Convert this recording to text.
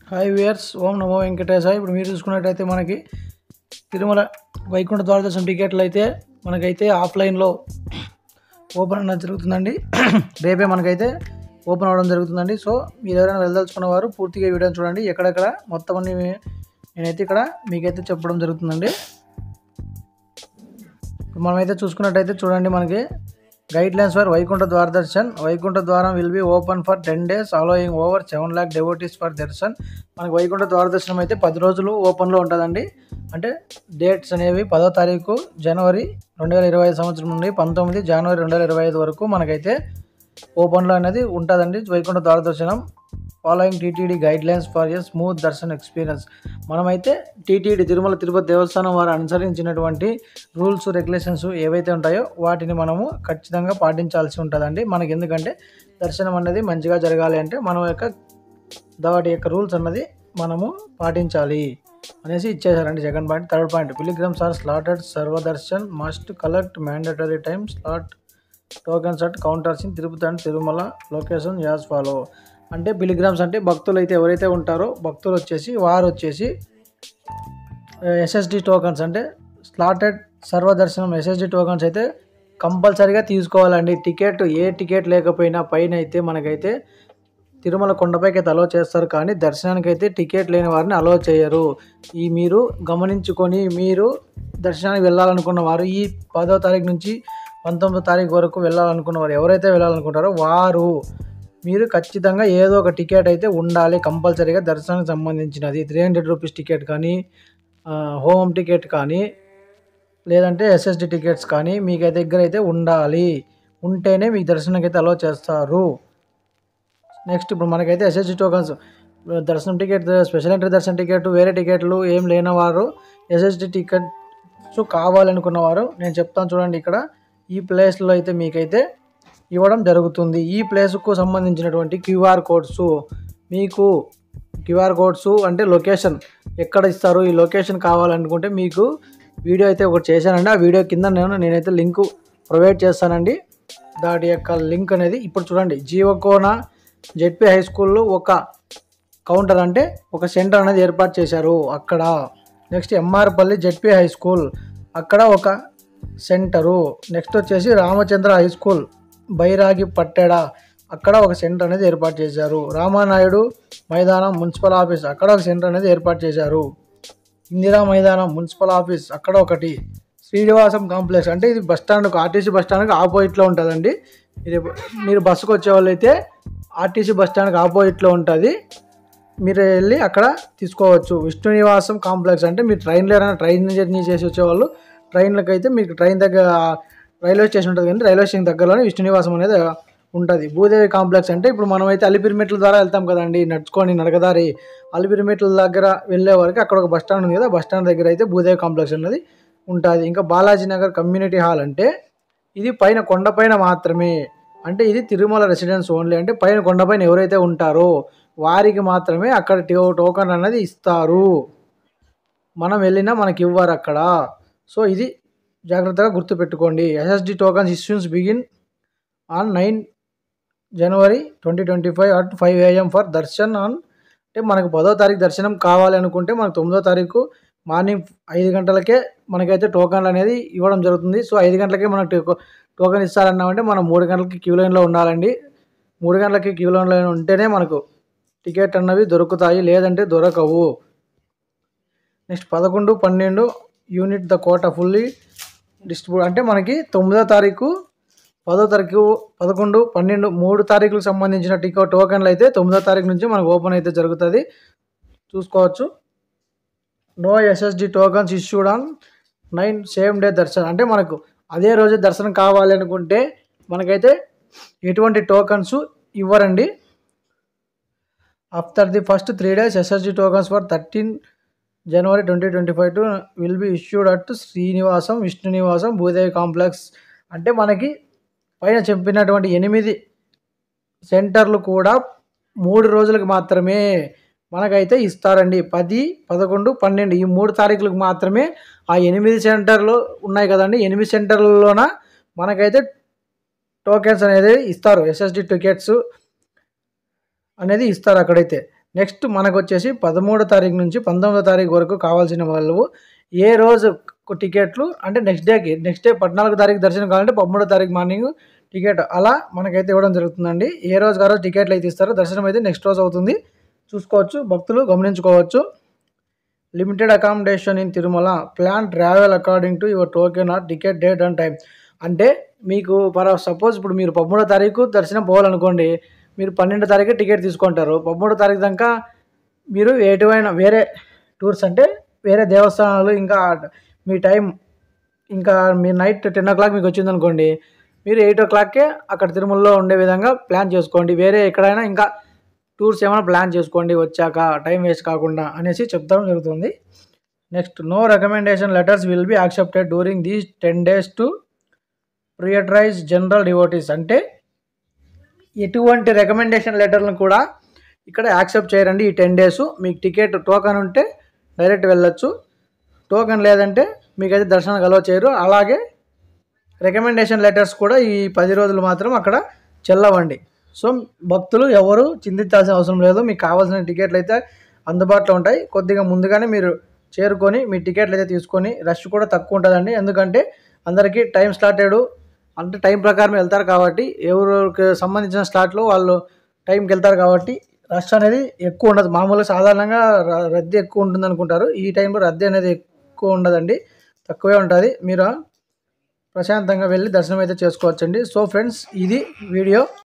Hi viewers, ఓం నమో వెంకటేశాయ. ఇప్పుడు మీరు చూసుకున్నట్టయితే మనకి తిరుమల వైకుంఠ ద్వార దర్శనం టికెట్లు అయితే మనకైతే ఆఫ్లైన్లో ఓపెన్ అన్నది జరుగుతుందండి. రేపే మనకైతే ఓపెన్ అవ్వడం జరుగుతుందండి. సో మీరు ఎవరైనా వెళ్ళదలుచుకున్న వారు పూర్తిగా వీడియోని చూడండి. ఎక్కడెక్కడ మొత్తం అన్ని నేనైతే ఇక్కడ మీకైతే చెప్పడం జరుగుతుందండి. మనమైతే చూసుకున్నట్టయితే చూడండి, మనకి గైడ్లైన్స్ ఫర్ వైకుంఠ ద్వార దర్శన్. వైకుంఠ ద్వారం will be open for 10 days allowing over 7 lakh devotees for Darshan. మనకి వైకుంఠ ద్వార దర్శనం అయితే 10 రోజులు ఓపెన్లో ఉంటుందండి. అంటే డేట్స్ అనేవి 10వ తారీఖు జనవరి 2025 సంవత్సరం నుండి 19 జనవరి 2025 వరకు మనకైతే ఓపెన్లో అనేది ఉంటుందండి వైకుంఠ ద్వార దర్శనం. Following TTD guidelines for a smooth Darshan experience. మనమైతే టీటీడీ తిరుమల తిరుపతి దేవస్థానం వారు అనుసరించినటువంటి రూల్స్ రెగ్యులేషన్స్ ఏవైతే ఉంటాయో వాటిని మనము ఖచ్చితంగా పాటించాల్సి ఉంటుందండి. మనకి ఎందుకంటే దర్శనం అనేది మంచిగా జరగాలి అంటే మనం వాటి యొక్క రూల్స్ అన్నది మనము పాటించాలి అనేసి ఇచ్చేసారండి. Second point. Third point, pilgrims are slotted Sarvadarshan must collect mandatory time slot tokens at counters in Tirupati and Tirumala location as follow. అంటే పిలిగ్రామ్స్ అంటే భక్తులు అయితే ఎవరైతే ఉంటారో భక్తులు వారు వచ్చేసి ఎస్ఎస్డి టోకన్స్ అంటే స్లాటెడ్ సర్వదర్శనం ఎస్ఎస్డి టోకన్స్ అయితే కంపల్సరీగా తీసుకోవాలండి. ఏ టికెట్ లేకపోయినా పైన అయితే మనకైతే తిరుమల కొండపైకి అయితే అలో చేస్తారు, కానీ దర్శనానికి అయితే టికెట్ లేని వారిని అలో చేయరు. మీరు గమనించుకొని మీరు దర్శనానికి వెళ్ళాలనుకున్న వారు ఈ 10వ తారీఖు నుంచి 19వ తారీఖు వరకు వెళ్ళాలనుకున్న వారు ఎవరైతే వెళ్ళాలనుకుంటారో వారు మీరు ఖచ్చితంగా ఏదో ఒక టికెట్ అయితే ఉండాలి కంపల్సరీగా. దర్శనానికి సంబంధించినది 300 రూపీస్ టికెట్ కానీ, హోమ్ టికెట్ కానీ, లేదంటే ఎస్ఎస్డి టికెట్స్ కానీ మీకు దగ్గర అయితే ఉండాలి. ఉంటేనే మీకు దర్శనానికి అయితే అలో చేస్తారు. నెక్స్ట్ ఇప్పుడు మనకైతే ఎస్ఎస్డి టోకన్స్ దర్శనం టికెట్, స్పెషల్ ఎంట్రీ దర్శన టికెట్, వేరే టికెట్లు ఏం లేనివారు ఎస్ఎస్డి టికెట్స్ కావాలనుకున్నవారు నేను చెప్తాను చూడండి. ఇక్కడ ఈ ప్లేస్లో అయితే మీకైతే ఇవ్వడం జరుగుతుంది. ఈ ప్లేస్కు సంబంధించినటువంటి క్యూఆర్ కోడ్స్ మీకు అంటే లొకేషన్ ఎక్కడ ఇస్తారు, ఈ లొకేషన్ కావాలనుకుంటే మీకు వీడియో అయితే ఒకటి చేశానండి. ఆ వీడియో కింద నేనైతే లింకు ప్రొవైడ్ చేస్తానండి. దాని యొక్క లింక్ అనేది ఇప్పుడు చూడండి. జీవకోన జెడ్పీ హై స్కూల్లో ఒక కౌంటర్ అంటే ఒక సెంటర్ అనేది ఏర్పాటు చేశారు అక్కడ. Next MR Palli ZP high school అక్కడ ఒక సెంటరు. నెక్స్ట్ వచ్చేసి రామచంద్ర హై స్కూల్ బైరాగి పట్టెడ అక్కడ ఒక సెంటర్ అనేది ఏర్పాటు చేశారు. రామానాయుడు మైదానం మున్సిపల్ ఆఫీస్ అక్కడ ఒక సెంటర్ అనేది ఏర్పాటు చేశారు. ఇందిరా మైదానం మున్సిపల్ ఆఫీస్ అక్కడ ఒకటి. శ్రీనివాసం కాంప్లెక్స్ అంటే ఇది బస్టాండ్కు ఆర్టీసీ బస్టాండ్కి ఆపోజిట్లో ఉంటుందండి. మీరు బస్సుకు వచ్చే వాళ్ళు అయితే ఆర్టీసీ బస్టాండ్కి ఆపోజిట్లో ఉంటుంది, మీరు వెళ్ళి అక్కడ తీసుకోవచ్చు. విష్ణు నివాసం కాంప్లెక్స్ అంటే మీరు ట్రైన్ జర్నీ చేసి వచ్చేవాళ్ళు ట్రైన్లకు అయితే మీకు ట్రైన్ దగ్గర రైల్వే స్టేషన్ ఉంటుంది, కానీ రైల్వే స్టేషన్ దగ్గరలోనే విష్ణు నివాసం అనేది ఉంటుంది. భూదేవి కాంప్లెక్స్ అంటే ఇప్పుడు మనమైతే అలిపిరిమెట్ల ద్వారా వెళ్తాం కదండి, నడకదారి అలిపిరిమెట్ల దగ్గర వెళ్ళే వరకు అక్కడ ఒక బస్టాండ్ ఉంది కదా, బస్టాండ్ దగ్గర అయితే భూదేవి కాంప్లెక్స్ అనేది ఉంటుంది. ఇంకా బాలాజీ నగర్ కమ్యూనిటీ హాల్ అంటే ఇది పైన కొండపైన మాత్రమే, అంటే ఇది తిరుమల రెసిడెన్స్ ఓన్లీ, అంటే పైన కొండపైన ఎవరైతే ఉంటారో వారికి మాత్రమే అక్కడ టోకన్ అనేది ఇస్తారు. మనం వెళ్ళినా మనకి ఇవ్వరు అక్కడ. సో ఇది జాగ్రత్తగా గుర్తుపెట్టుకోండి. SSD tokens issues begin on 9 January 2025 at 5 AM for Darshan అంటే మనకు 10వ తారీఖు దర్శనం కావాలి అనుకుంటే మనకు 9వ తారీఖు మార్నింగ్ 5 గంటలకే మనకైతే టోకన్లు అనేది ఇవ్వడం జరుగుతుంది. సో 5 గంటలకే మనకు టోకన్ ఇస్తారన్నామంటే మనం 3 గంటలకి క్యూ లైన్లో ఉండాలండి. 3 గంటలకి క్యూ లైన్లో ఉంటేనే మనకు టికెట్ అన్నవి దొరుకుతాయి, లేదంటే దొరకవు. Next 11, 12 unit the quota fully distribute అంటే మనకి 9వ తారీఖు 10వ తారీఖు 11, 12 3 తారీఖులకు సంబంధించిన టోకన్లు అయితే 9వ తారీఖు నుంచి మనకు ఓపెన్ అయితే జరుగుతుంది, చూసుకోవచ్చు. No SSD tokens issued on 9 same day దర్శనం అంటే మనకు అదే రోజు దర్శనం కావాలి అనుకుంటే మనకైతే ఎటువంటి టోకన్స్ ఇవ్వరండి. After the first 3 days SSD tokens for 13 January 2025 will be issued at Srinivasam Vishnu Nivasam Bhudevi complex అంటే మనకి పైన చెప్పినటువంటి 8 సెంటర్లు కూడా 3 రోజులకు మాత్రమే మనకైతే ఇస్తారండి. 10, 11, 12 ఈ 3 తారీఖులకు మాత్రమే ఆ 8 సెంటర్లు ఉన్నాయి కదండి, 8 సెంటర్లలోన మనకైతే టోకెన్స్ అనేది ఇస్తారు, ఎస్ఎస్డి టికెట్స్ అనేది ఇస్తారు అక్కడైతే. నెక్స్ట్ మనకొచ్చేసి 13వ తారీఖు నుంచి 19వ తారీఖు వరకు కావాల్సిన వాళ్ళు ఏ రోజు టికెట్లు అంటే నెక్స్ట్ డే 14వ తారీఖు దర్శనం కావాలంటే 13వ తారీఖు మార్నింగ్ టికెట్ అలా మనకైతే ఇవ్వడం జరుగుతుందండి. ఏ రోజుకి ఆ రోజు టికెట్లు అయితే ఇస్తారో దర్శనం అయితే నెక్స్ట్ రోజు అవుతుంది. చూసుకోవచ్చు, భక్తులు గమనించుకోవచ్చు. Limited accommodation in Tirumala, plan travel according to your token or ticket date and time. అంటే మీకు సపోజ్ ఇప్పుడు మీరు 13వ తారీఖు దర్శనం పోవాలనుకోండి, మీరు 12వ తారీఖు టికెట్ తీసుకుంటారు. 13వ తారీఖు దాకా మీరు ఎటువైనా వేరే టూర్స్ అంటే వేరే దేవస్థానాలు ఇంకా మీ టైం ఇంకా మీ నైట్ 10 o'clock మీకు వచ్చిందనుకోండి, మీరు 8 o'clockకే అక్కడ తిరుమలలో ఉండే విధంగా ప్లాన్ చేసుకోండి. వేరే ఎక్కడైనా ఇంకా టూర్స్ ఏమైనా ప్లాన్ చేసుకోండి వచ్చాక, టైం వేస్ట్ కాకుండా అనేసి చెప్తాం జరుగుతుంది. Next, no recommendation letters will be accepted during these 10 days to prioritize general devotees. అంటే ఎటువంటి రికమెండేషన్ లెటర్లను కూడా ఇక్కడ యాక్సెప్ట్ చేయరండి. ఈ 10 days మీకు టికెట్ టోకెన్ ఉంటే డైరెక్ట్ వెళ్ళొచ్చు, టోకెన్ లేదంటే మీకైతే దర్శనం అలౌ చేయరు. అలాగే రికమెండేషన్ లెటర్స్ కూడా ఈ 10 రోజులు మాత్రం అక్కడ చెల్లవండి. సో భక్తులు ఎవరు చింతించాల్సిన అవసరం లేదు. మీకు కావాల్సిన టికెట్లు అయితే అందుబాటులో ఉంటాయి. కొద్దిగా ముందుగానే మీరు చేరుకొని మీ టికెట్లు అయితే తీసుకొని, రష్ కూడా తక్కువ ఉంటుందండి. ఎందుకంటే అందరికీ టైం స్లాటెడ్ అంటే టైం ప్రకారం వెళ్తారు కాబట్టి, ఎవరికి సంబంధించిన స్లాట్లో వాళ్ళు టైంకి వెళ్తారు కాబట్టి రష్ అనేది ఎక్కువ ఉండదు. మామూలుగా సాధారణంగా రద్దీ ఎక్కువ ఉంటుంది అనుకుంటారు. ఈ టైంలో రద్దీ అనేది ఎక్కువ ఉండదండి, తక్కువే ఉంటుంది. మీరు ప్రశాంతంగా వెళ్ళి దర్శనం అయితే చేసుకోవచ్చండి. సో ఫ్రెండ్స్, ఇది వీడియో.